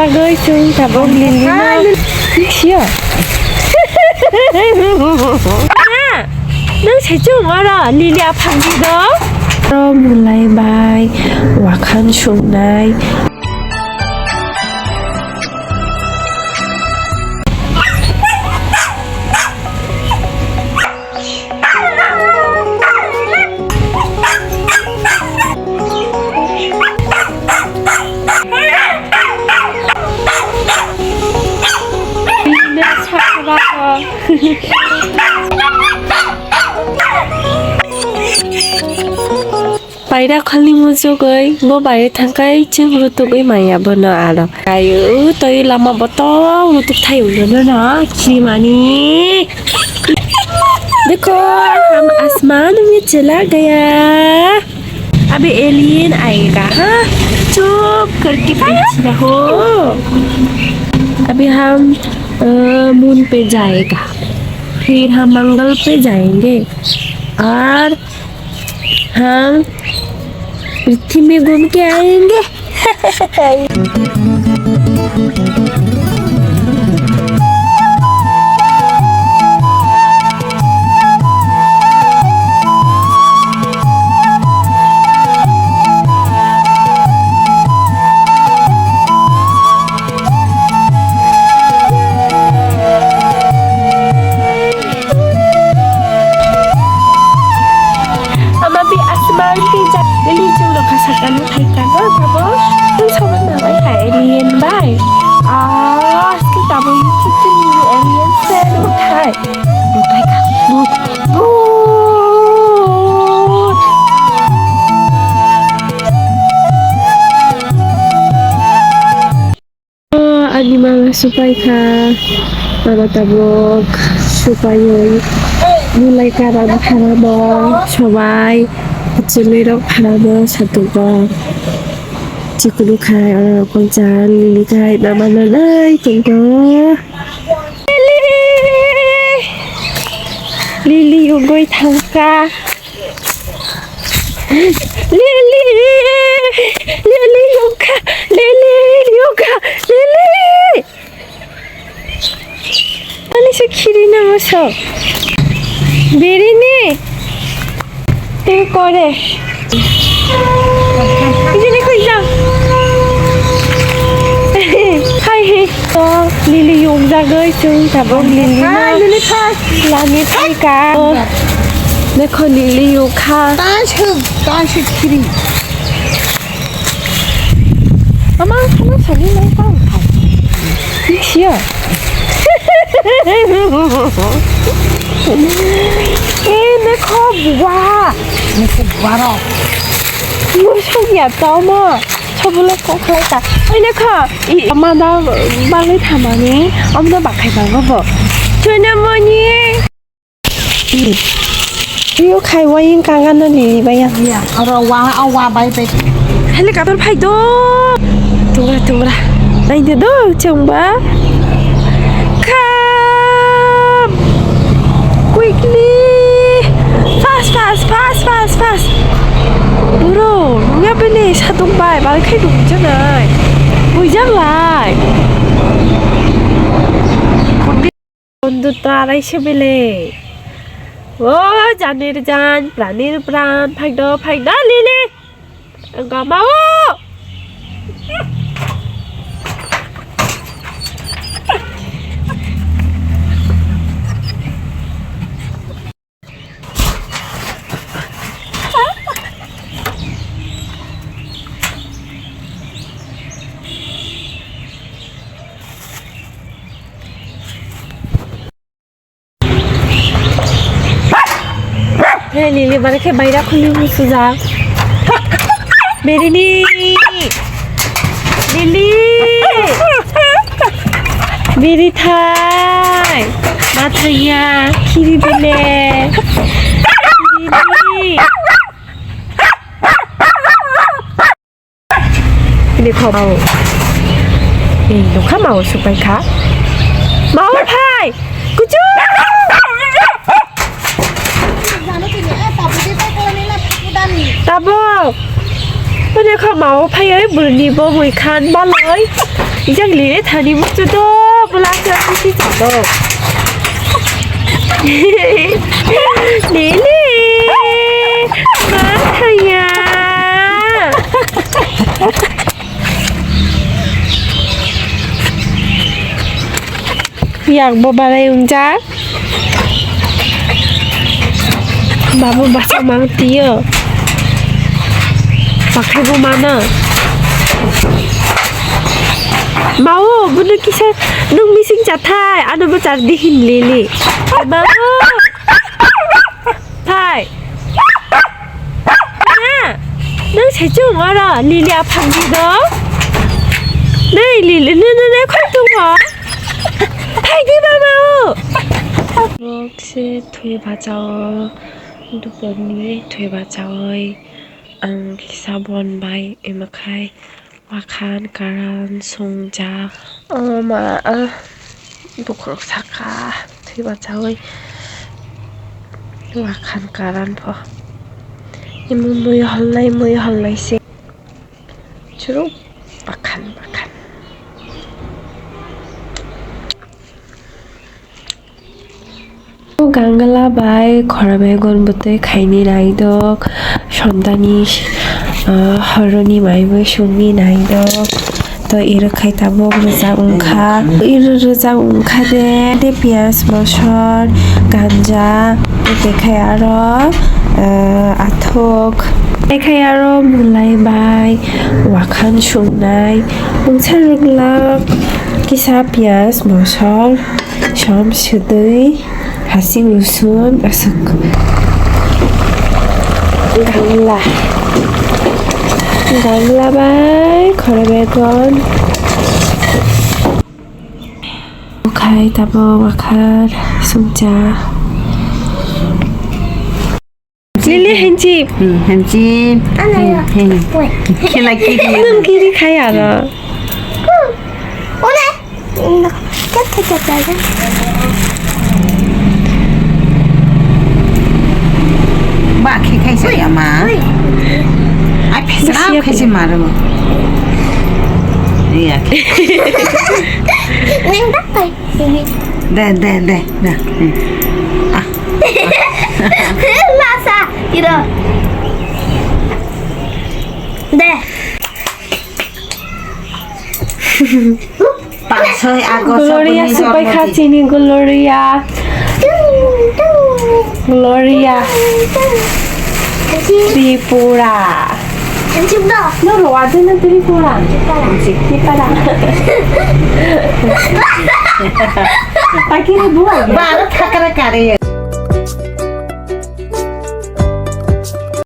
자거이 좀 잡아 릴리나 싫어 너 제좀 알아 릴리 아파기다 mulai bay wakan sungai Bayra khali mujogoi bo bayre thangkai chung rutugoi maya bono aro ayu toi lama boto rutuk thai ulo na Khaimani देखो हम आसमान में चला गया अभी एलियन आएगा हाँ चुप करके बैठ रहो अभी हम मून पे जाएगा फिर हम मंगल पे जाएंगे और हम पृथ्वी में घूम के आएंगे animal supaya mana tabok supaya mulai karam harabo সবাই জেলেরও harabo satu bang cikulu khai orang koncan lili khai nama nanai tunggu lili ugoi thangka lili yoga lili 아니 저 길이 나와서 미리니 될 거래 이제 내거 있자 하이 또 릴리 용작을 좀 잡아 릴리나 릴리 파 라미 파이까 내거 릴리 요카 다시 길이 아마 하나 저기 내가 싫어 내 컵 와. 내 컵 와라. 이거 속이야 떠마. 저불러 꼭 할까. 내 컵. 이 엄마 나 말을 담아니. 엄마 막해 봐봐. 주나머니. 이거 가이와인 강하는 일이 봐야. 야, 아와 바이 바이. 헬리콥터 파이도. 둥그라. 나 이제 너 좀 봐. Come quickly fast bro nghe bên này sao tung bài bà khai đụng chứ này vui rất lại বন্ধু তো আড়াইশো বেলে ও জানের জান প্রাণীর প্রাণ ফাইদা লিলি গামাও Lili balik ke bayra khuli musu ja Berini Lili Beri thai Mataya Kiri bele Kiri Ini kau mau Ini kau mau supaya kah Mau pai Kucu Tabo Bây giờ không máu phải ấy bữa đi bố mùi khăn bó lối 이장 리레 다니 묵주도 블라스 하시 잡어 리리 마타야อยากบ่บาอะไรอุ้งจ๊ะ바보 맞아 망 뛰어 막 해보면은 마오 무슨 기사 능 미싱 자타이 안 오면 잘 디힌 릴리 마오 타이 능 제좀 알아 릴리 아팡기도 네 릴리 너네 콜통어 타이기 마마오 혹시 돌봐줘 두번이 되바자의 기사본 바이 이마카이 와칸 가란 송자 어마 부끄럽사카 되바자의 와칸 가란 포 이문 무이 헐라이시 주로 와칸 গাঙ্গালা বাই খরাবে গনবতে খাইনি নাইদক সন্তানি হরনি মাইবো সুমি নাইদক তো ইরো খাইতাবো রোজা উংখা ইরো রোজা উংখা দে পিয়াজ মসর গাঞ্জা দেখাই আরো আথক দেখাই আরো মুলাই বাই ওয়াখান সুংনাই উংসারগলা কিসা পিয়াজ মসর সম সুদৈ 하싱 루순 아삭 강라바이 거래백원 카이 타보 와칼 송자 릴리 헨집 햄집 킬라끼리 놈끼리 카이 알아 오늘 깨끗하게 막 khai mà ai phải sao khai gì mà rồi đi à nhanh bắt tay đây à Baksa gitu deh Baksa aku Gloria supaya kha Chini Gloria TRIPURA Em đó nó rồi trên nó TRIPURA TRIPURA tay kia bố ba nó thắc cái